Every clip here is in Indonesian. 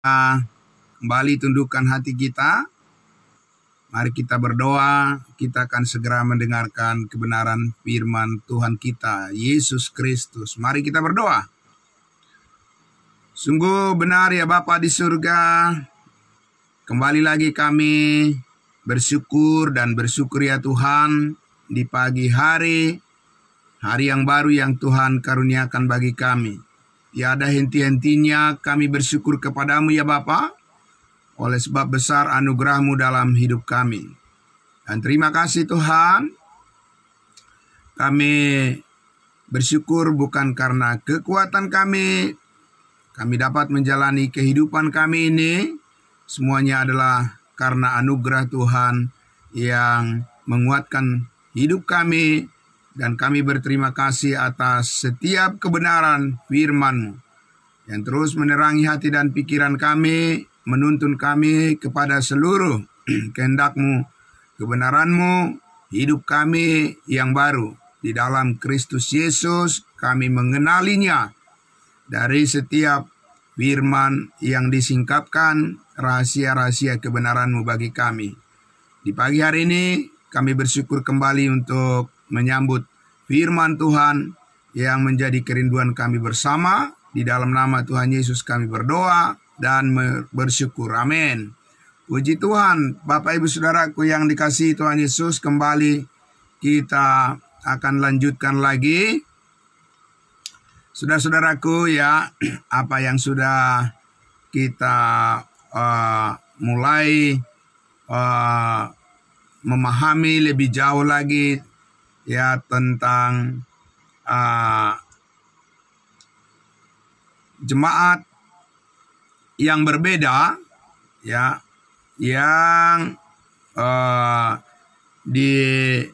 Kembali tundukkan hati kita. Mari kita berdoa. Kita akan segera mendengarkan kebenaran firman Tuhan kita, Yesus Kristus. Mari kita berdoa. Sungguh benar ya Bapa di surga. Kembali lagi kami bersyukur ya Tuhan di pagi hari yang baru yang Tuhan karuniakan bagi kami. Tiada henti-hentinya kami bersyukur kepadamu ya Bapa, oleh sebab besar anugerah-Mu dalam hidup kami. Dan terima kasih Tuhan, kami bersyukur bukan karena kekuatan kami dapat menjalani kehidupan kami ini. Semuanya adalah karena anugerah Tuhan yang menguatkan hidup kami. Dan kami berterima kasih atas setiap kebenaran firman-Mu yang terus menerangi hati dan pikiran kami, menuntun kami kepada seluruh kehendak-Mu, kebenaran-Mu, hidup kami yang baru. Di dalam Kristus Yesus kami mengenalinya dari setiap firman yang disingkapkan, rahasia-rahasia kebenaran-Mu bagi kami. Di pagi hari ini kami bersyukur kembali untuk menyambut firman Tuhan yang menjadi kerinduan kami bersama. Di dalam nama Tuhan Yesus kami berdoa dan bersyukur. Amin. Puji Tuhan, Bapak Ibu Saudaraku yang dikasihi Tuhan Yesus, kembali kita akan lanjutkan lagi. Saudara-saudaraku ya, apa yang sudah kita mulai memahami lebih jauh lagi ya tentang jemaat yang berbeda ya, yang dituliskan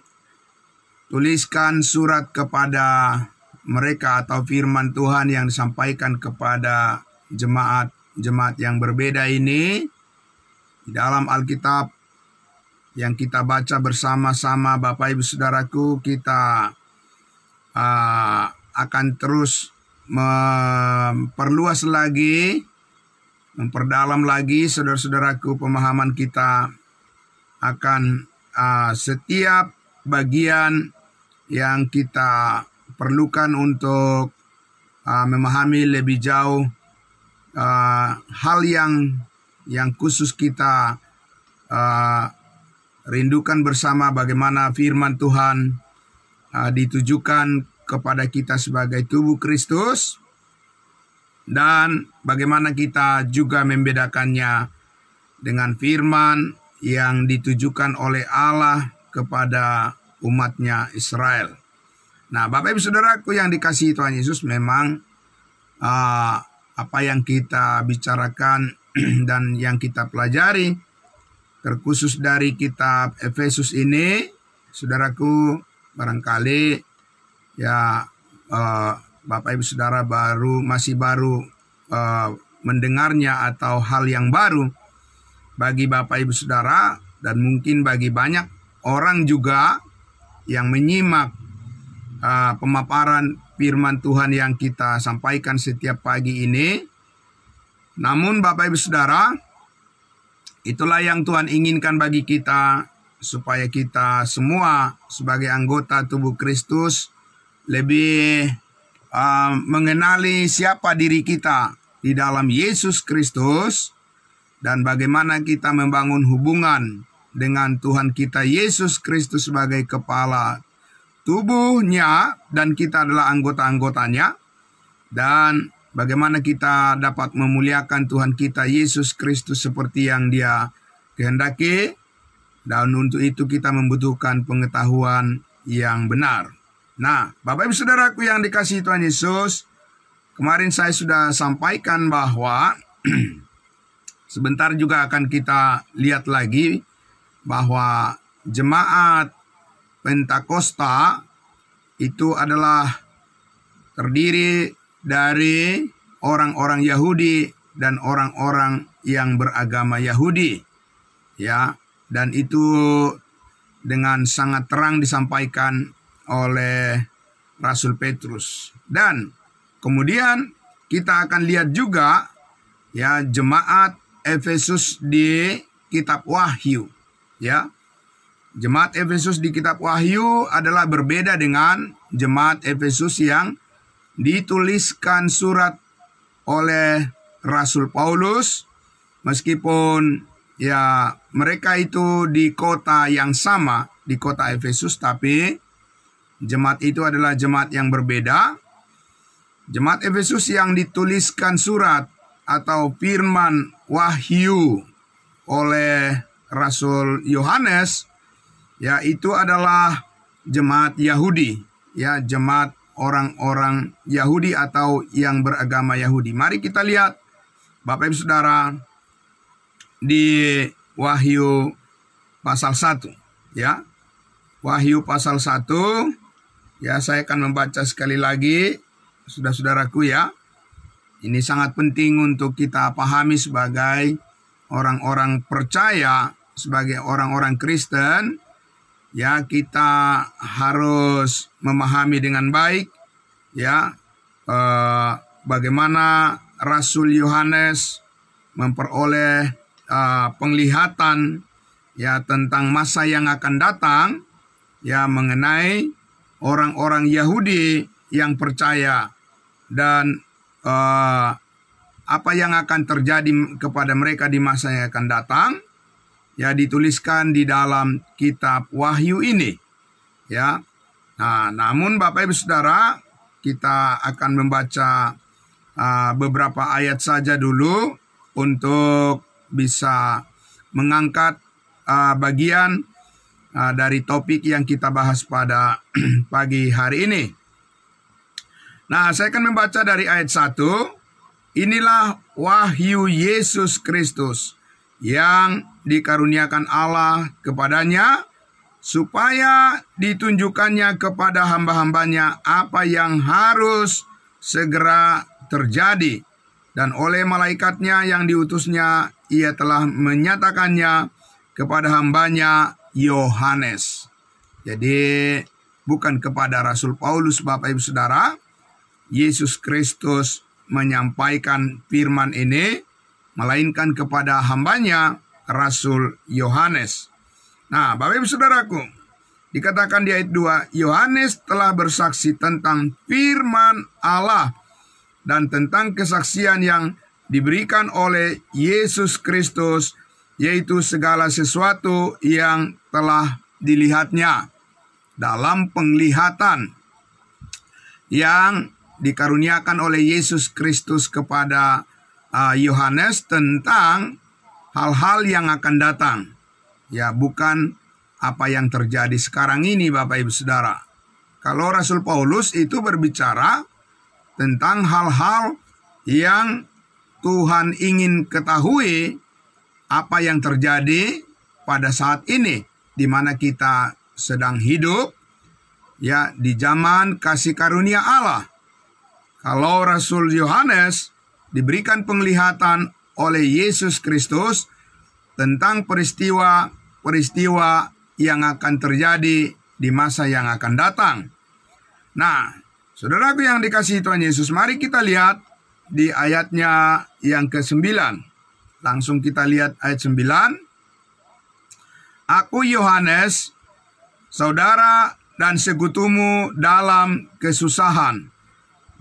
surat kepada mereka atau firman Tuhan yang disampaikan kepada jemaat yang berbeda ini di dalam Alkitab yang kita baca bersama-sama. Bapak Ibu Saudaraku, kita akan terus memperluas lagi, memperdalam lagi saudara-saudaraku pemahaman kita akan setiap bagian yang kita perlukan untuk memahami lebih jauh hal yang khusus kita rindukan bersama, bagaimana firman Tuhan ditujukan kepada kita sebagai tubuh Kristus, dan bagaimana kita juga membedakannya dengan firman yang ditujukan oleh Allah kepada umatnya Israel. Nah, Bapak Ibu Saudaraku yang dikasihi Tuhan Yesus, memang apa yang kita bicarakan dan yang kita pelajari terkhusus dari kitab Efesus ini, saudaraku, barangkali ya Bapak Ibu Saudara masih baru mendengarnya, atau hal yang baru bagi Bapak Ibu Saudara, dan mungkin bagi banyak orang juga yang menyimak pemaparan firman Tuhan yang kita sampaikan setiap pagi ini. Namun Bapak Ibu Saudara, itulah yang Tuhan inginkan bagi kita, supaya kita semua sebagai anggota tubuh Kristus lebih mengenali siapa diri kita di dalam Yesus Kristus, dan bagaimana kita membangun hubungan dengan Tuhan kita Yesus Kristus sebagai kepala tubuhnya, dan kita adalah anggota-anggotanya, dan bagaimana kita dapat memuliakan Tuhan kita Yesus Kristus seperti yang Dia kehendaki. Dan untuk itu kita membutuhkan pengetahuan yang benar. Nah, Bapak Ibu Saudaraku yang dikasihi Tuhan Yesus, kemarin saya sudah sampaikan bahwa sebentar juga akan kita lihat lagi bahwa jemaat Pentakosta itu adalah terdiri dari orang-orang Yahudi dan orang-orang yang beragama Yahudi, ya, dan itu dengan sangat terang disampaikan oleh Rasul Petrus. Dan kemudian kita akan lihat juga ya jemaat Efesus di kitab Wahyu, ya. Jemaat Efesus di kitab Wahyu adalah berbeda dengan jemaat Efesus yang dituliskan surat oleh Rasul Paulus, meskipun ya mereka itu di kota yang sama, di kota Efesus, tapi jemaat itu adalah jemaat yang berbeda. Jemaat Efesus yang dituliskan surat atau firman Wahyu oleh Rasul Yohanes, ya itu adalah jemaat Yahudi, ya jemaat orang-orang Yahudi atau yang beragama Yahudi. Mari kita lihat Bapak Ibu Saudara di Wahyu pasal 1, ya. Wahyu pasal 1, ya saya akan membaca sekali lagi, saudara-saudaraku ya. Ini sangat penting untuk kita pahami sebagai orang-orang percaya, sebagai orang-orang Kristen. Ya, kita harus memahami dengan baik ya bagaimana Rasul Yohanes memperoleh penglihatan ya tentang masa yang akan datang, ya mengenai orang-orang Yahudi yang percaya dan apa yang akan terjadi kepada mereka di masa yang akan datang. Ya dituliskan di dalam kitab Wahyu ini, ya. Nah, namun Bapak Ibu Saudara, kita akan membaca beberapa ayat saja dulu untuk bisa mengangkat bagian dari topik yang kita bahas pada pagi hari ini. Nah, saya akan membaca dari ayat 1. Inilah wahyu Yesus Kristus yang dikaruniakan Allah kepadanya, supaya ditunjukkannya kepada hamba-hambanya apa yang harus segera terjadi. Dan oleh malaikatnya yang diutusnya, ia telah menyatakannya kepada hambanya Yohanes. Jadi bukan kepada Rasul Paulus, Bapak Ibu Saudara. Yesus Kristus menyampaikan firman ini, melainkan kepada hambanya Rasul Yohanes. Nah, Bapak Ibu Saudaraku, dikatakan di ayat 2, Yohanes telah bersaksi tentang firman Allah dan tentang kesaksian yang diberikan oleh Yesus Kristus, yaitu segala sesuatu yang telah dilihatnya dalam penglihatan yang dikaruniakan oleh Yesus Kristus kepada Yohanes tentang hal-hal yang akan datang. Ya, bukan apa yang terjadi sekarang ini, Bapak Ibu Saudara. Kalau Rasul Paulus itu berbicara tentang hal-hal yang Tuhan ingin ketahui, apa yang terjadi pada saat ini, di mana kita sedang hidup, ya di zaman kasih karunia Allah. Kalau Rasul Yohanes diberikan penglihatan oleh Yesus Kristus tentang peristiwa-peristiwa yang akan terjadi di masa yang akan datang. Nah, saudaraku yang dikasihi Tuhan Yesus, mari kita lihat di ayatnya yang ke-9. Langsung kita lihat ayat 9. Aku Yohanes, saudara dan sekutumu dalam kesusahan,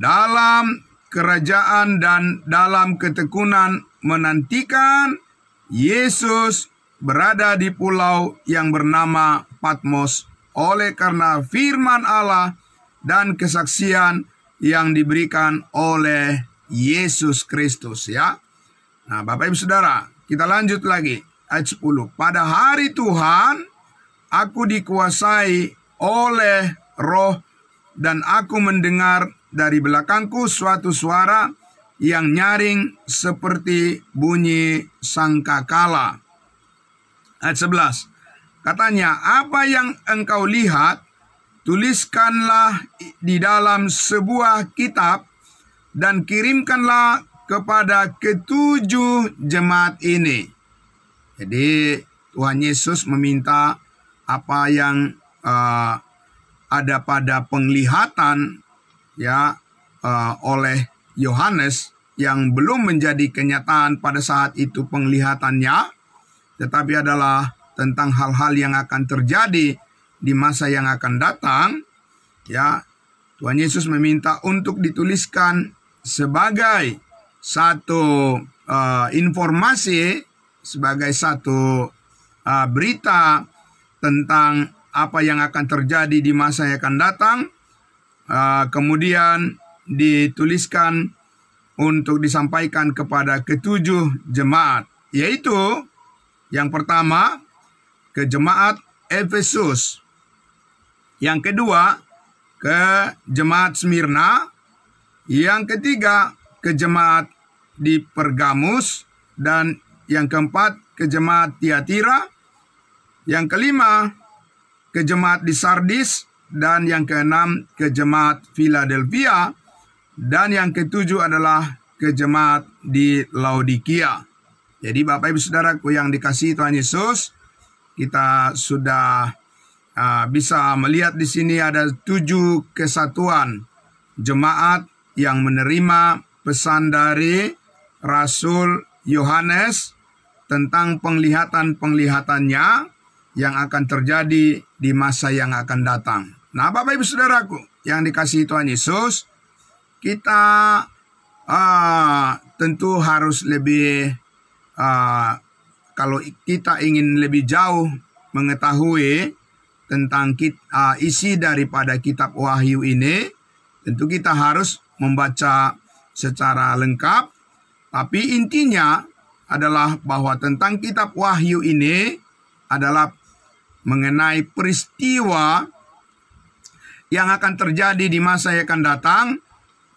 dalam kerajaan dan dalam ketekunan, menantikan Yesus berada di pulau yang bernama Patmos oleh karena firman Allah dan kesaksian yang diberikan oleh Yesus Kristus, ya. Nah, Bapak Ibu Saudara, kita lanjut lagi ayat 10. Pada hari Tuhan aku dikuasai oleh Roh dan aku mendengar dari belakangku suatu suara yang nyaring seperti bunyi sangkakala. Ayat 11. Katanya, apa yang engkau lihat, tuliskanlah di dalam sebuah kitab dan kirimkanlah kepada ketujuh jemaat ini. Jadi Tuhan Yesus meminta apa yang ada pada penglihatan ya oleh Yohanes yang belum menjadi kenyataan pada saat itu penglihatannya, tetapi adalah tentang hal-hal yang akan terjadi di masa yang akan datang. Ya, Tuhan Yesus meminta untuk dituliskan sebagai satu informasi, sebagai satu berita tentang apa yang akan terjadi di masa yang akan datang. Kemudian dituliskan untuk disampaikan kepada ketujuh jemaat, yaitu yang pertama ke jemaat Efesus, yang kedua ke jemaat Smyrna, yang ketiga ke jemaat di Pergamus, dan yang keempat ke jemaat Tiatira, yang kelima ke jemaat di Sardis, dan yang keenam ke jemaat Philadelphia, dan yang ketujuh adalah ke jemaat di Laodikia. Jadi Bapak Ibu Saudaraku yang dikasihi Tuhan Yesus, kita sudah bisa melihat di sini ada 7 kesatuan jemaat yang menerima pesan dari Rasul Yohanes tentang penglihatan-penglihatannya yang akan terjadi di masa yang akan datang. Nah, Bapak Ibu Saudaraku yang dikasihi Tuhan Yesus, kita tentu harus lebih, kalau kita ingin lebih jauh mengetahui tentang isi daripada kitab Wahyu ini, tentu kita harus membaca secara lengkap. Tapi intinya adalah bahwa tentang kitab Wahyu ini adalah mengenai peristiwa yang akan terjadi di masa yang akan datang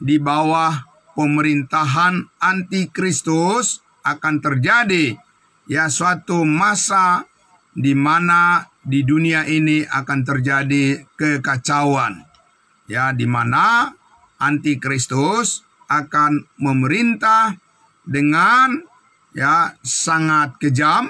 di bawah pemerintahan antikristus. Akan terjadi ya suatu masa di mana di dunia ini akan terjadi kekacauan, ya, di mana antikristus akan memerintah dengan ya sangat kejam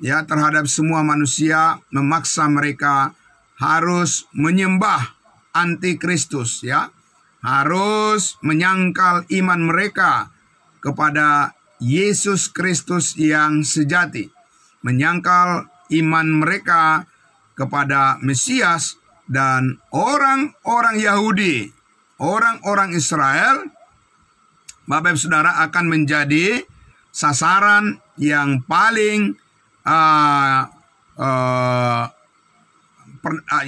ya terhadap semua manusia, memaksa mereka harus menyembah antikristus, ya, harus menyangkal iman mereka kepada Yesus Kristus yang sejati, menyangkal iman mereka kepada Mesias, dan orang-orang Yahudi, orang-orang Israel, Bapak Ibu Saudara, akan menjadi sasaran yang paling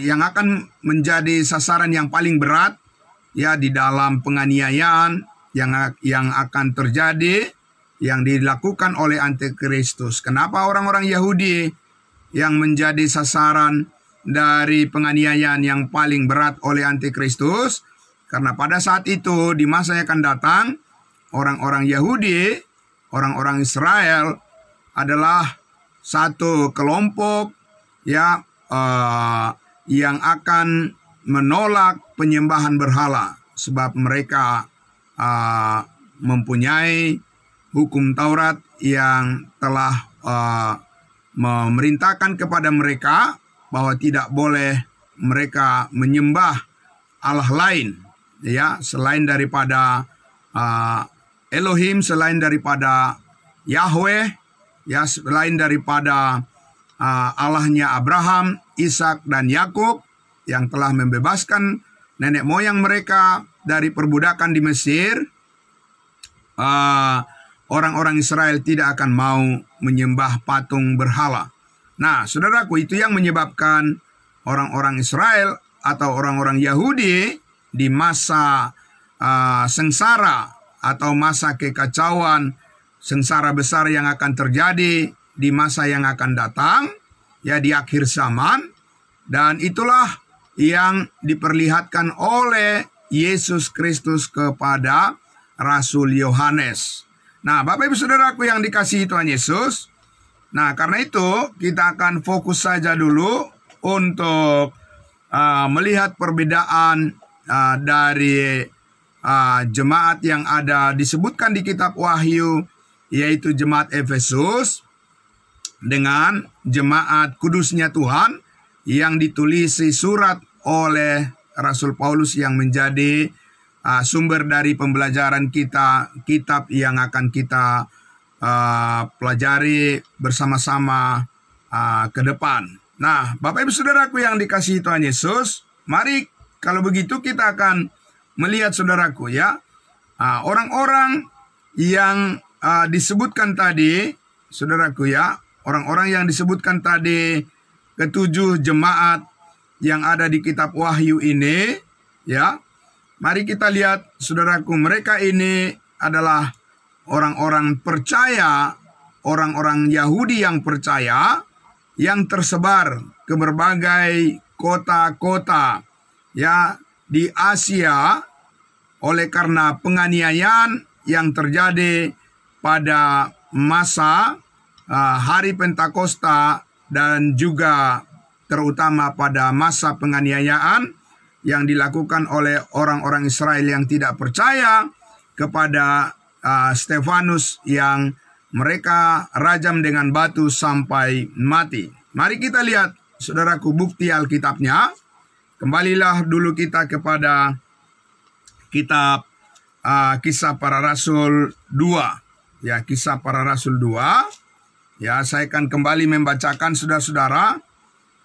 yang akan menjadi sasaran yang paling berat ya di dalam penganiayaan yang akan terjadi, yang dilakukan oleh antikristus. Kenapa orang-orang Yahudi yang menjadi sasaran dari penganiayaan yang paling berat oleh antikristus? Karena pada saat itu di masa yang akan datang, orang-orang Yahudi, orang-orang Israel adalah satu kelompok ya yang akan menolak penyembahan berhala, sebab mereka mempunyai hukum Taurat yang telah memerintahkan kepada mereka bahwa tidak boleh mereka menyembah Allah lain, ya, selain daripada Elohim, selain daripada Yahweh, ya, selain daripada Allahnya Abraham, Ishak, dan Yakub yang telah membebaskan nenek moyang mereka dari perbudakan di Mesir. Orang-orang Israel tidak akan mau menyembah patung berhala. Nah, saudaraku, itu yang menyebabkan orang-orang Israel atau orang-orang Yahudi di masa sengsara atau masa kekacauan, sengsara besar yang akan terjadi di masa yang akan datang, ya, di akhir zaman. Dan itulah yang diperlihatkan oleh Yesus Kristus kepada Rasul Yohanes. Nah, Bapak Ibu Saudaraku yang dikasihi Tuhan Yesus, nah karena itu kita akan fokus saja dulu untuk melihat perbedaan dari jemaat yang ada disebutkan di kitab Wahyu, yaitu jemaat Efesus dengan jemaat kudusnya Tuhan yang ditulisi surat oleh Rasul Paulus yang menjadi sumber dari pembelajaran kita, kitab yang akan kita pelajari bersama-sama ke depan. Nah, Bapak Ibu Saudaraku yang dikasihi Tuhan Yesus, mari kalau begitu kita akan melihat saudaraku ya, orang-orang yang disebutkan tadi, saudaraku ya, orang-orang yang disebutkan tadi, ketujuh jemaat yang ada di kitab Wahyu ini, ya. Mari kita lihat saudaraku, mereka ini adalah orang-orang percaya, orang-orang Yahudi yang percaya, yang tersebar ke berbagai kota-kota ya di Asia oleh karena penganiayaan yang terjadi pada masa hari Pentakosta dan juga terutama pada masa penganiayaan yang dilakukan oleh orang-orang Israel yang tidak percaya kepada Stefanus yang mereka rajam dengan batu sampai mati. Mari kita lihat saudaraku bukti Alkitabnya. Kembalilah dulu kita kepada kitab Kisah Para Rasul 2. Ya, Kisah Para Rasul 2. Ya, saya akan kembali membacakan saudara-saudara.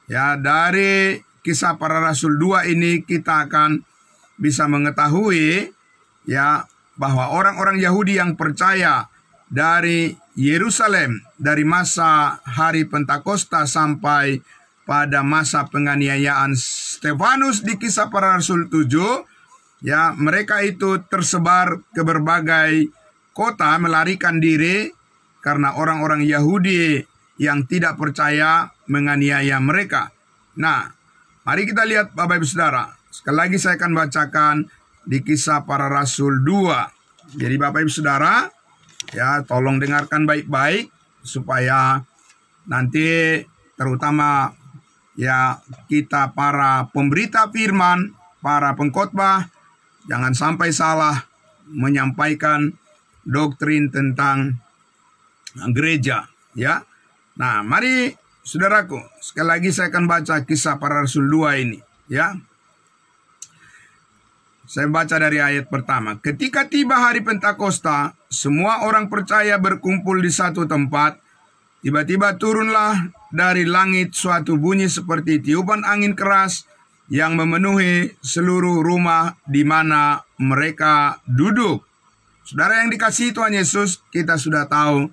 Ya, dari Kisah Para Rasul 2 ini kita akan bisa mengetahui ya bahwa orang-orang Yahudi yang percaya dari Yerusalem dari masa hari Pentakosta sampai pada masa penganiayaan Stefanus di Kisah Para Rasul 7, ya mereka itu tersebar ke berbagai kota melarikan diri karena orang-orang Yahudi yang tidak percaya menganiaya mereka. Nah, mari kita lihat Bapak Ibu Saudara. Sekali lagi saya akan bacakan di Kisah Para Rasul 2. Jadi Bapak Ibu Saudara, ya tolong dengarkan baik-baik supaya nanti terutama ya kita para pemberita firman, para pengkhotbah jangan sampai salah menyampaikan doktrin tentang gereja ya. Nah, mari saudaraku, sekali lagi saya akan baca Kisah Para Rasul 2 ini ya. Saya baca dari ayat pertama. Ketika tiba hari Pentakosta, semua orang percaya berkumpul di satu tempat. Tiba-tiba turunlah dari langit suatu bunyi seperti tiupan angin keras yang memenuhi seluruh rumah di mana mereka duduk. Saudara yang dikasihi Tuhan Yesus, kita sudah tahu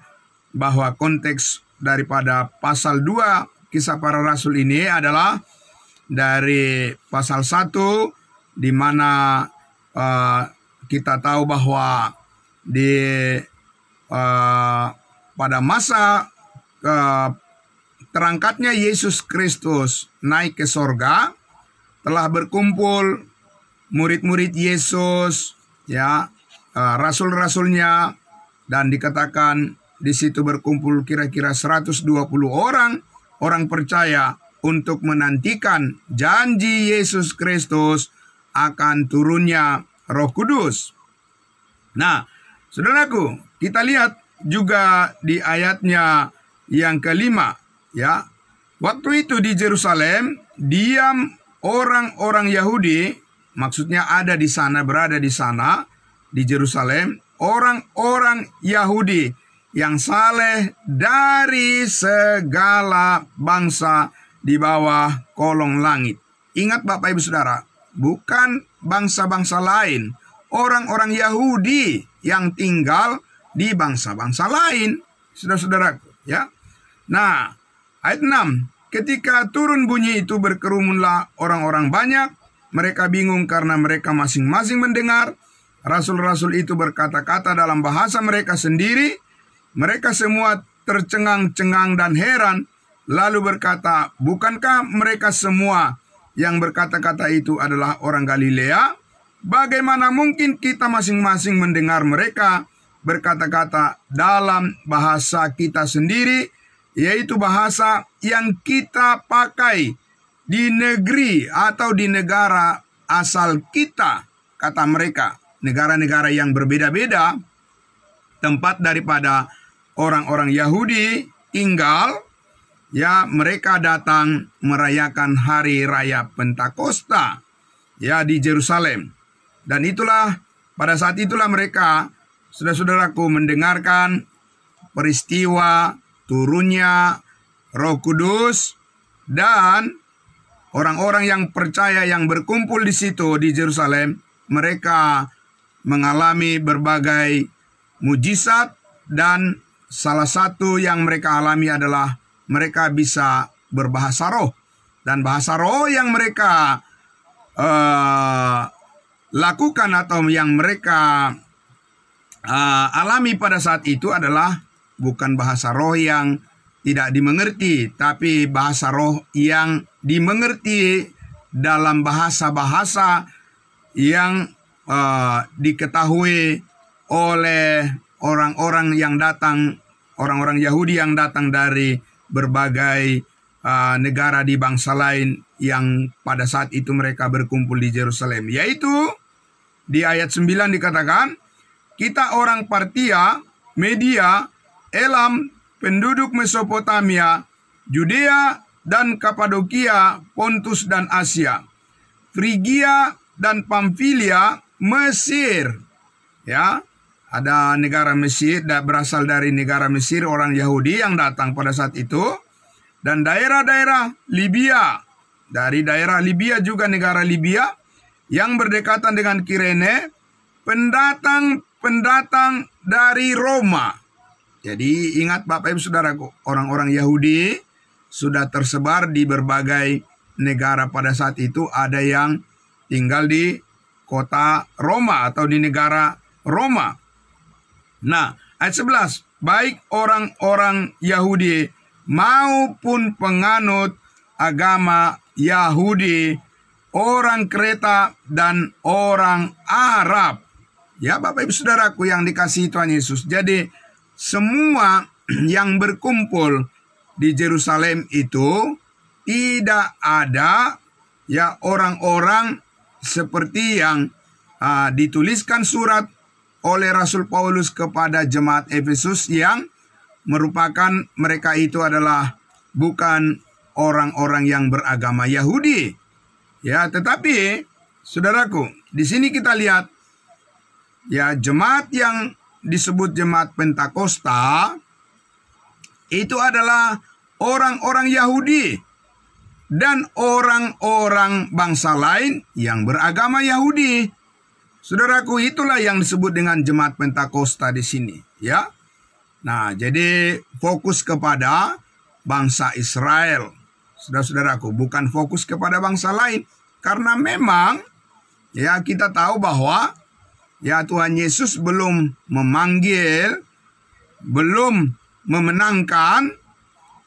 bahwa konteks daripada pasal 2 Kisah Para Rasul ini adalah dari pasal 1 di mana kita tahu bahwa pada masa terangkatnya Yesus Kristus naik ke sorga, telah berkumpul murid-murid Yesus, ya rasul-rasulnya, dan dikatakan di situ berkumpul kira-kira 120 orang percaya untuk menantikan janji Yesus Kristus akan turunnya Roh Kudus. Nah, saudaraku, kita lihat juga di ayatnya yang kelima, ya. Waktu itu di Yerusalem diam orang-orang Yahudi, maksudnya ada di sana, berada di sana di Yerusalem, orang-orang Yahudi yang saleh dari segala bangsa di bawah kolong langit. Ingat Bapak Ibu Saudara, bukan bangsa-bangsa lain, orang-orang Yahudi yang tinggal di bangsa-bangsa lain, saudara-saudaraku, ya. Nah, ayat 6, ketika turun bunyi itu berkerumunlah orang-orang banyak, mereka bingung karena mereka masing-masing mendengar rasul-rasul itu berkata-kata dalam bahasa mereka sendiri. Mereka semua tercengang-cengang dan heran, lalu berkata, bukankah mereka semua yang berkata-kata itu adalah orang Galilea? Bagaimana mungkin kita masing-masing mendengar mereka berkata-kata dalam bahasa kita sendiri, yaitu bahasa yang kita pakai di negeri atau di negara asal kita, kata mereka. Negara-negara yang berbeda-beda, tempat daripada orang-orang Yahudi tinggal, ya mereka datang merayakan hari raya Pentakosta ya di Yerusalem. Dan itulah, pada saat itulah mereka, saudara-saudaraku, mendengarkan peristiwa turunnya Roh Kudus, dan orang-orang yang percaya yang berkumpul di situ di Yerusalem, mereka mengalami berbagai mujizat, dan salah satu yang mereka alami adalah mereka bisa berbahasa roh. Dan bahasa roh yang mereka lakukan atau yang mereka alami pada saat itu adalah bukan bahasa roh yang tidak dimengerti, tapi bahasa roh yang dimengerti dalam bahasa-bahasa yang diketahui oleh orang-orang yang datang, orang-orang Yahudi yang datang dari berbagai negara di bangsa lain yang pada saat itu mereka berkumpul di Yerusalem. Yaitu di ayat 9 dikatakan, kita orang Partia, Media, Elam, penduduk Mesopotamia, Judea dan Kapadokia, Pontus dan Asia, Frigia dan Pamfilia, Mesir. Ya, ada negara Mesir, berasal dari negara Mesir, orang Yahudi yang datang pada saat itu. Dan daerah-daerah Libya, dari daerah Libya juga negara Libya yang berdekatan dengan Kirene, pendatang-pendatang dari Roma. Jadi ingat Bapak Ibu Saudaraku, orang-orang Yahudi sudah tersebar di berbagai negara pada saat itu. Ada yang tinggal di kota Roma atau di negara Roma. Nah, ayat 11, baik orang-orang Yahudi maupun penganut agama Yahudi, orang Kreta dan orang Arab. Ya Bapak Ibu Saudaraku yang dikasihi Tuhan Yesus. Jadi semua yang berkumpul di Yerusalem itu tidak ada ya orang-orang seperti yang dituliskan surat oleh Rasul Paulus kepada jemaat Efesus yang merupakan mereka itu adalah bukan orang-orang yang beragama Yahudi. Ya, tetapi saudaraku, di sini kita lihat ya jemaat yang disebut jemaat Pentakosta itu adalah orang-orang Yahudi dan orang-orang bangsa lain yang beragama Yahudi. Saudaraku, itulah yang disebut dengan jemaat Pentakosta di sini, ya. Nah, jadi fokus kepada bangsa Israel, saudara-saudaraku, bukan fokus kepada bangsa lain. Karena memang, ya kita tahu bahwa, ya Tuhan Yesus belum memanggil, belum memenangkan,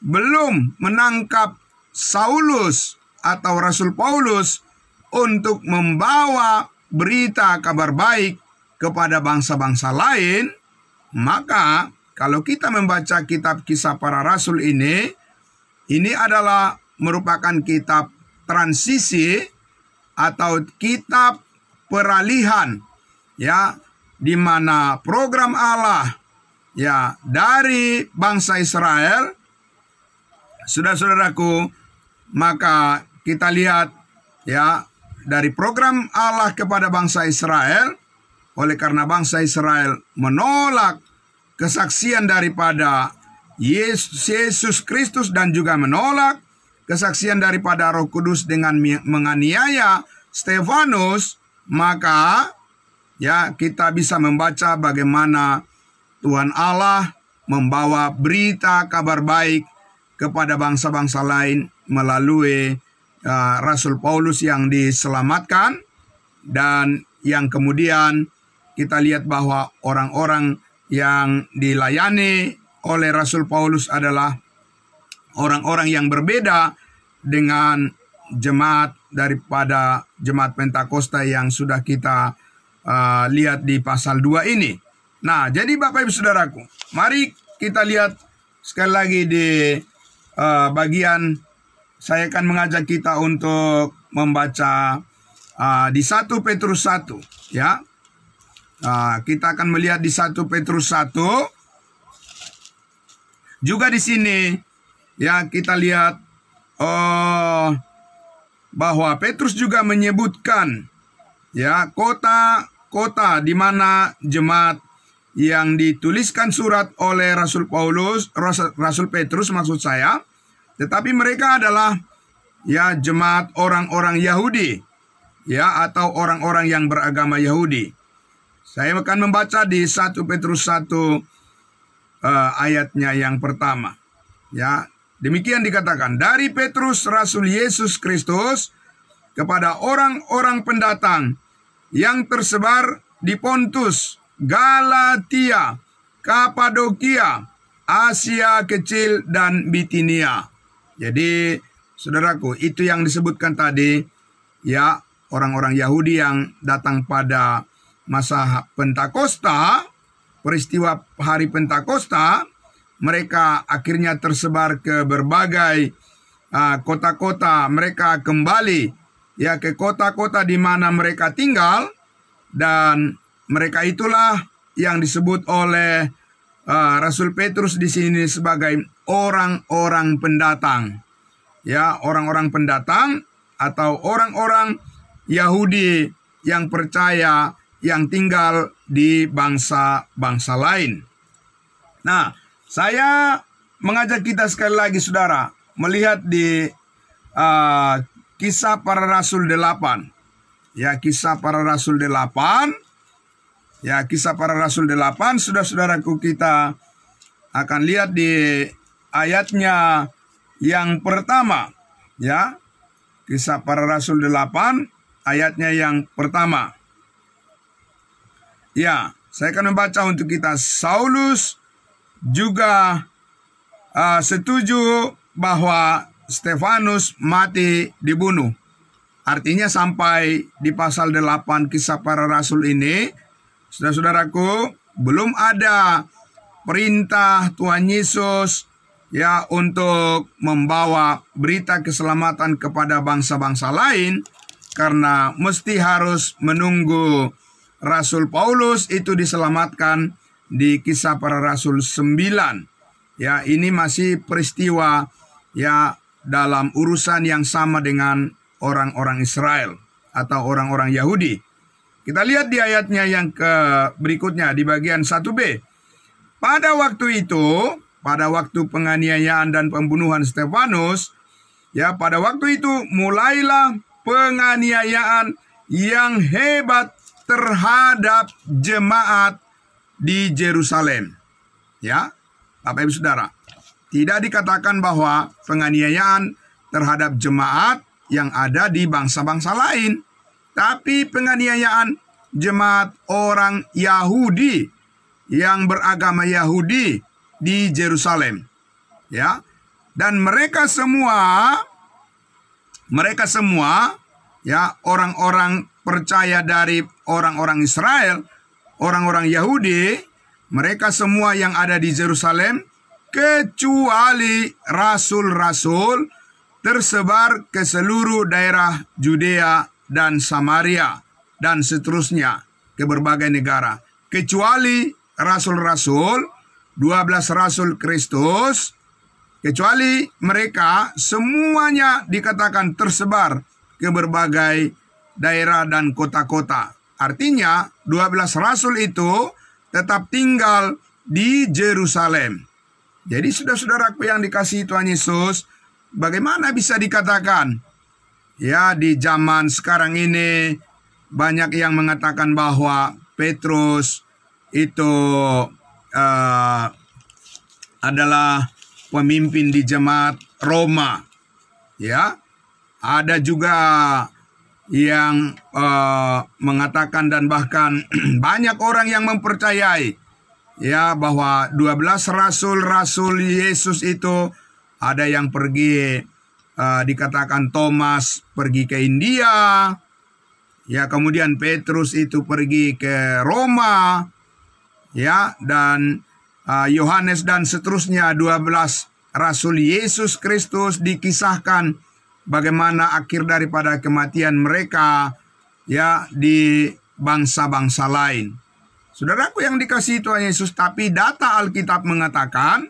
belum menangkap Saulus atau Rasul Paulus untuk membawa berita kabar baik kepada bangsa-bangsa lain. Maka kalau kita membaca kitab Kisah Para Rasul ini adalah merupakan kitab transisi atau kitab peralihan, ya, di mana program Allah ya dari bangsa Israel, saudara-saudaraku, maka kita lihat ya dari program Allah kepada bangsa Israel, oleh karena bangsa Israel menolak kesaksian daripada Yesus Kristus dan juga menolak kesaksian daripada Roh Kudus dengan menganiaya Stefanus, maka ya kita bisa membaca bagaimana Tuhan Allah membawa berita kabar baik kepada bangsa-bangsa lain melalui Rasul Paulus yang diselamatkan, dan yang kemudian kita lihat bahwa orang-orang yang dilayani oleh Rasul Paulus adalah orang-orang yang berbeda dengan jemaat daripada jemaat Pentakosta yang sudah kita lihat di pasal 2 ini. Nah, jadi Bapak Ibu Saudaraku, mari kita lihat sekali lagi di bagian saya akan mengajak kita untuk membaca di 1 Petrus 1, ya. Kita akan melihat di 1 Petrus 1. Juga di sini ya kita lihat bahwa Petrus juga menyebutkan ya, kota-kota di mana jemaat yang dituliskan surat oleh Rasul Petrus maksud saya, tetapi mereka adalah ya jemaat orang-orang Yahudi, ya, atau orang-orang yang beragama Yahudi. Saya akan membaca di 1 Petrus 1 ayatnya yang pertama. Ya, demikian dikatakan, dari Petrus Rasul Yesus Kristus kepada orang-orang pendatang yang tersebar di Pontus, Galatia, Kapadokia, Asia Kecil, dan Bitinia. Jadi, saudaraku, itu yang disebutkan tadi, ya, orang-orang Yahudi yang datang pada masa Pentakosta, peristiwa hari Pentakosta, mereka akhirnya tersebar ke berbagai kota-kota. Mereka kembali ya ke kota-kota di mana mereka tinggal, dan mereka itulah yang disebut oleh Rasul Petrus di sini sebagai orang-orang pendatang. Ya, orang-orang pendatang atau orang-orang Yahudi yang percaya, yang tinggal di bangsa-bangsa lain. Nah, saya mengajak kita sekali lagi, saudara, melihat di Kisah Para Rasul 8. Ya, Kisah Para Rasul 8. Ya, Kisah Para Rasul 8, saudara-saudaraku, kita akan lihat di ayatnya yang pertama. Ya, Kisah Para Rasul 8, ayatnya yang pertama. Ya, saya akan membaca untuk kita. Saulus juga setuju bahwa Stefanus mati dibunuh. Artinya sampai di pasal 8 Kisah Para Rasul ini, saudara-saudaraku, belum ada perintah Tuhan Yesus ya untuk membawa berita keselamatan kepada bangsa-bangsa lain, karena mesti harus menunggu Rasul Paulus itu diselamatkan di Kisah Para Rasul 9. Ya, ini masih peristiwa ya dalam urusan yang sama dengan orang-orang Israel atau orang-orang Yahudi. Kita lihat di ayatnya yang berikutnya di bagian 1b. Pada waktu itu, pada waktu penganiayaan dan pembunuhan Stefanus, ya, pada waktu itu mulailah penganiayaan yang hebat terhadap jemaat di Yerusalem. Ya, Bapak Ibu Saudara, tidak dikatakan bahwa penganiayaan terhadap jemaat yang ada di bangsa-bangsa lain, tapi penganiayaan jemaat orang Yahudi yang beragama Yahudi di Yerusalem. Ya, dan mereka semua ya orang-orang percaya dari orang-orang Israel, orang-orang Yahudi, mereka semua yang ada di Yerusalem, kecuali rasul-rasul tersebar ke seluruh daerah Judea dan Samaria dan seterusnya ke berbagai negara. Kecuali rasul-rasul, 12 rasul Kristus, kecuali mereka semuanya dikatakan tersebar ke berbagai daerah dan kota-kota. Artinya 12 rasul itu tetap tinggal di Yerusalem. Jadi saudara-saudaraku yang dikasihi Tuhan Yesus, bagaimana bisa dikatakan ya di zaman sekarang ini banyak yang mengatakan bahwa Petrus itu adalah pemimpin di jemaat Roma. Ya, ada juga yang mengatakan dan bahkan banyak orang yang mempercayai ya bahwa 12 rasul Yesus itu ada yang pergi, dikatakan Thomas pergi ke India, ya, kemudian Petrus itu pergi ke Roma, ya, dan Yohanes dan seterusnya 12 rasul Yesus Kristus dikisahkan bagaimana akhir daripada kematian mereka ya di bangsa-bangsa lain. Saudaraku yang dikasihi Tuhan Yesus, tapi data Alkitab mengatakan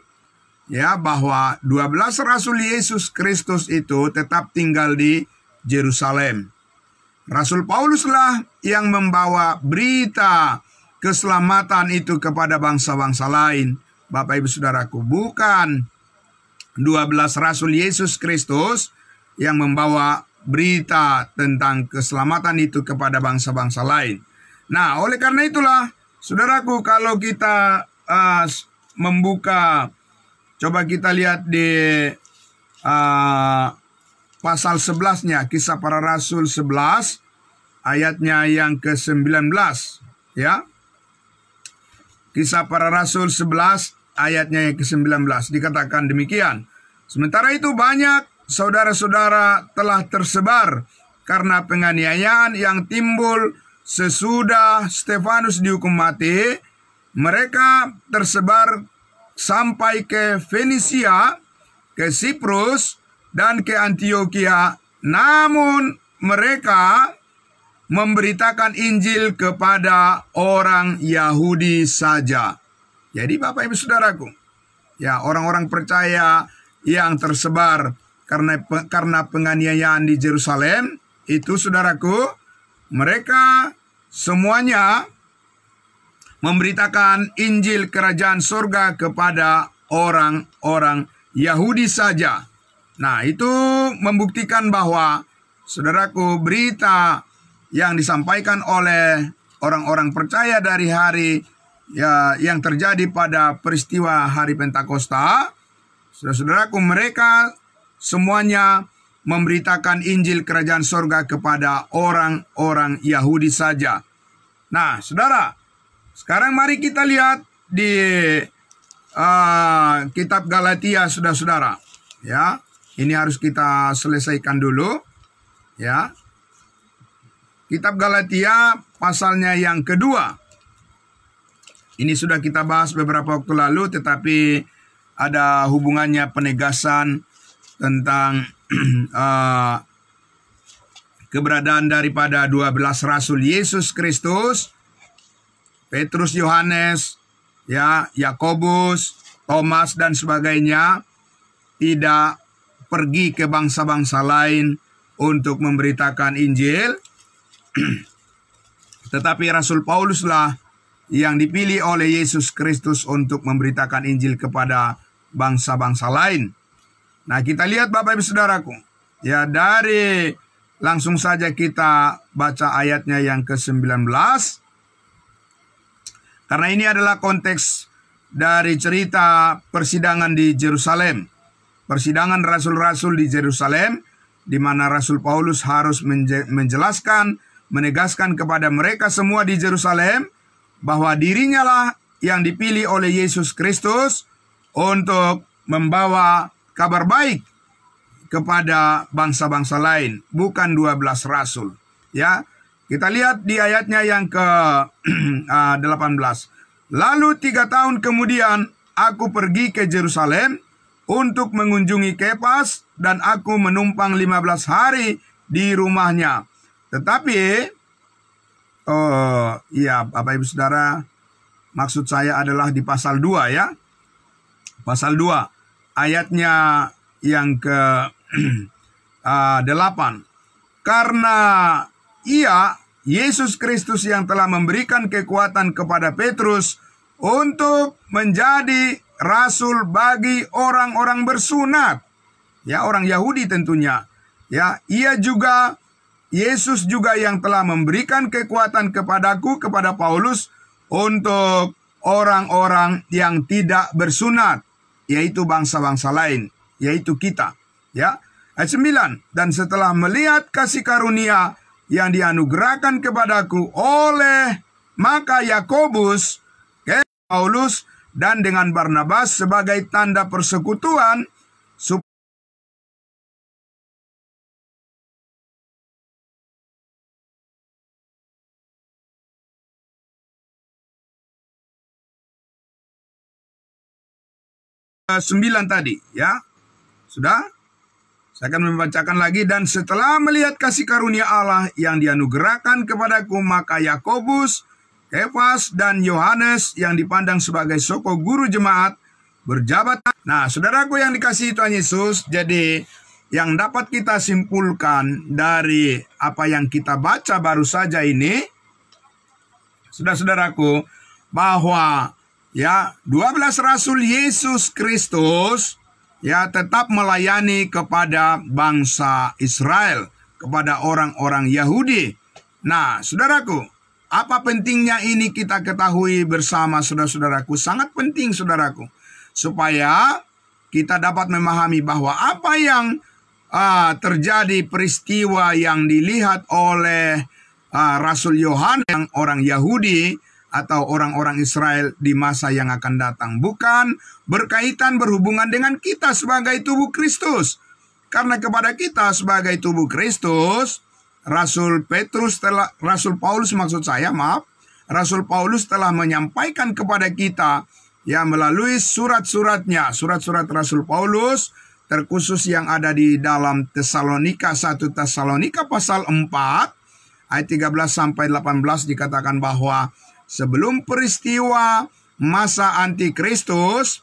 ya bahwa 12 rasul Yesus Kristus itu tetap tinggal di Yerusalem. Rasul Pauluslah yang membawa berita keselamatan itu kepada bangsa-bangsa lain. Bapak Ibu Saudaraku, bukan 12 Rasul Yesus Kristus yang membawa berita tentang keselamatan itu kepada bangsa-bangsa lain. Nah, oleh karena itulah, Saudaraku, kalau kita membuka, coba kita lihat di pasal 11-nya, Kisah Para Rasul 11, ayatnya yang ke-19, ya. Kisah Para Rasul 11, ayatnya yang ke-19, dikatakan demikian. Sementara itu banyak saudara-saudara telah tersebar karena penganiayaan yang timbul sesudah Stefanus dihukum mati. Mereka tersebar sampai ke Fenisia, ke Siprus, dan ke Antioquia. Namun mereka memberitakan Injil kepada orang Yahudi saja. Jadi Bapak Ibu Saudaraku, ya, orang-orang percaya yang tersebar karena penganiayaan di Yerusalem itu, Saudaraku, mereka semuanya memberitakan Injil kerajaan surga kepada orang-orang Yahudi saja. Nah, itu membuktikan bahwa, Saudaraku, berita yang disampaikan oleh orang-orang percaya dari hari yang terjadi pada peristiwa hari Pentakosta, saudara-saudaraku, mereka semuanya memberitakan Injil kerajaan surga kepada orang-orang Yahudi saja. Nah, saudara, sekarang mari kita lihat di kitab Galatia, saudara-saudara. Ya, ini harus kita selesaikan dulu. Ya, kitab Galatia pasalnya yang kedua. Ini sudah kita bahas beberapa waktu lalu, tetapi ada hubungannya penegasan tentang keberadaan daripada 12 Rasul Yesus Kristus, Petrus, Yohanes, ya, Yakobus, Thomas, dan sebagainya, tidak pergi ke bangsa-bangsa lain untuk memberitakan Injil. Tetapi Rasul Pauluslah yang dipilih oleh Yesus Kristus untuk memberitakan Injil kepada bangsa-bangsa lain. Nah, kita lihat Bapak Ibu Saudaraku, ya, dari langsung saja kita baca ayatnya yang ke-19. Karena ini adalah konteks dari cerita persidangan di Yerusalem. Persidangan rasul-rasul di Yerusalem, di mana Rasul Paulus harus menjelaskan, menegaskan kepada mereka semua di Yerusalem bahwa dirinya lah yang dipilih oleh Yesus Kristus untuk membawa kabar baik kepada bangsa-bangsa lain, bukan 12 rasul. Ya, kita lihat di ayatnya yang ke-18. Lalu 3 tahun kemudian aku pergi ke Yerusalem untuk mengunjungi Kefas, dan aku menumpang 15 hari di rumahnya. Tetapi, iya Bapak Ibu Saudara, maksud saya adalah di pasal 2 ya. Pasal 2, ayatnya yang ke-8. Karena Yesus Kristus yang telah memberikan kekuatan kepada Petrus untuk menjadi rasul bagi orang-orang bersunat. Ya, orang Yahudi tentunya. Ya, Yesus juga yang telah memberikan kekuatan kepadaku, kepada Paulus, untuk orang-orang yang tidak bersunat, yaitu bangsa-bangsa lain, yaitu kita. Ya, ayat 9. Dan setelah melihat kasih karunia yang dianugerahkan kepadaku oleh maka Yakobus, Paulus, dan dengan Barnabas sebagai tanda persekutuan, 9 tadi, ya. Sudah? Saya akan membacakan lagi. Dan setelah melihat kasih karunia Allah yang dianugerahkan kepadaku, maka Yakobus, Kefas, dan Yohanes yang dipandang sebagai soko guru jemaat berjabat. Nah, saudaraku yang dikasihi Tuhan Yesus, jadi yang dapat kita simpulkan dari apa yang kita baca baru saja ini, saudara-saudaraku, bahwa 12 rasul Yesus Kristus tetap melayani kepada bangsa Israel, kepada orang-orang Yahudi. Nah, saudaraku, apa pentingnya ini kita ketahui bersama, saudara-saudaraku? Sangat penting, saudaraku, supaya kita dapat memahami bahwa apa yang terjadi, peristiwa yang dilihat oleh Rasul Yohanes, yang orang Yahudi atau orang-orang Israel di masa yang akan datang, bukan berkaitan berhubungan dengan kita sebagai tubuh Kristus. Karena kepada kita sebagai tubuh Kristus, Rasul Paulus telah menyampaikan kepada kita melalui surat-suratnya, surat-surat Rasul Paulus, terkhusus yang ada di dalam 1 Tesalonika pasal 4 ayat 13 sampai 18 dikatakan bahwa sebelum peristiwa masa antikristus,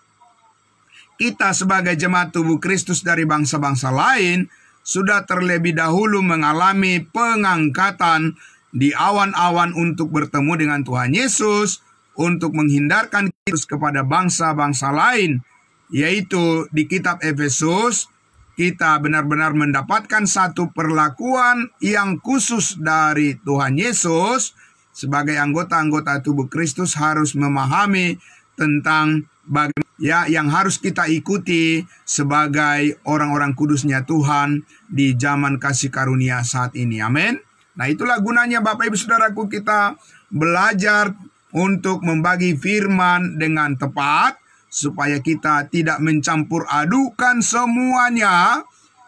kita sebagai jemaat tubuh Kristus dari bangsa-bangsa lain sudah terlebih dahulu mengalami pengangkatan di awan-awan untuk bertemu dengan Tuhan Yesus, untuk menghindarkan Kristus kepada bangsa-bangsa lain. Yaitu di kitab Efesus, kita benar-benar mendapatkan satu perlakuan yang khusus dari Tuhan Yesus. Sebagai anggota-anggota tubuh Kristus harus memahami tentang bagaimana yang harus kita ikuti sebagai orang-orang kudusnya Tuhan di zaman kasih karunia saat ini. Amin. Nah, itulah gunanya Bapak Ibu Saudaraku, kita belajar untuk membagi firman dengan tepat, supaya kita tidak mencampur adukan semuanya,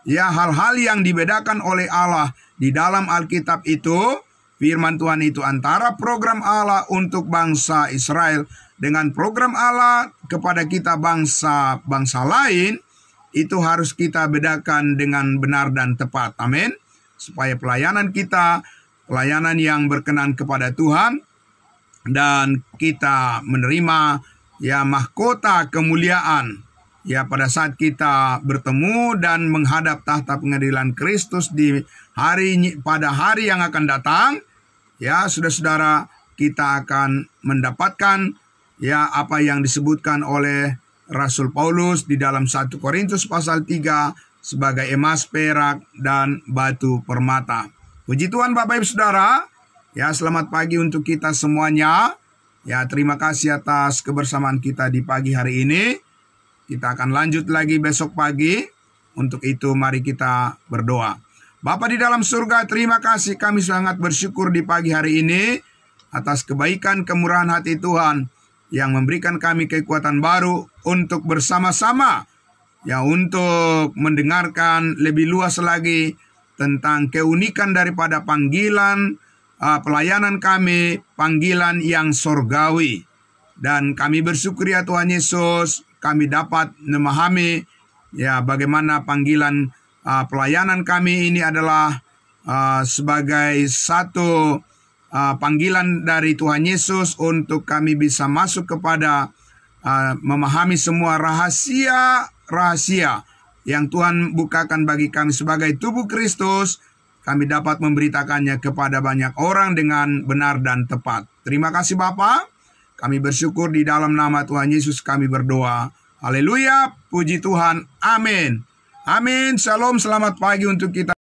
hal-hal yang dibedakan oleh Allah di dalam Alkitab itu, firman Tuhan itu, antara program Allah untuk bangsa Israel dengan program Allah kepada kita bangsa-bangsa lain, itu harus kita bedakan dengan benar dan tepat. Amin. Supaya pelayanan kita, pelayanan yang berkenan kepada Tuhan, dan kita menerima mahkota kemuliaan pada saat kita bertemu dan menghadap tahta pengadilan Kristus pada hari yang akan datang. Saudara-saudara, kita akan mendapatkan apa yang disebutkan oleh Rasul Paulus di dalam 1 Korintus pasal 3 sebagai emas, perak, dan batu permata. Puji Tuhan Bapak Ibu Saudara. Selamat pagi untuk kita semuanya. Terima kasih atas kebersamaan kita di pagi hari ini. Kita akan lanjut lagi besok pagi. Untuk itu mari kita berdoa. Bapa di dalam surga, terima kasih, kami sangat bersyukur di pagi hari ini atas kebaikan kemurahan hati Tuhan yang memberikan kami kekuatan baru untuk bersama-sama untuk mendengarkan lebih luas lagi tentang keunikan daripada panggilan pelayanan kami, panggilan yang sorgawi. Dan kami bersyukur ya Tuhan Yesus, kami dapat memahami bagaimana panggilan pelayanan kami ini adalah sebagai satu panggilan dari Tuhan Yesus untuk kami bisa masuk kepada memahami semua rahasia-rahasia yang Tuhan bukakan bagi kami sebagai tubuh Kristus. Kami dapat memberitakannya kepada banyak orang dengan benar dan tepat. Terima kasih Bapa. Kami bersyukur di dalam nama Tuhan Yesus kami berdoa. Haleluya, puji Tuhan. Amin. Amin. Shalom, selamat pagi untuk kita.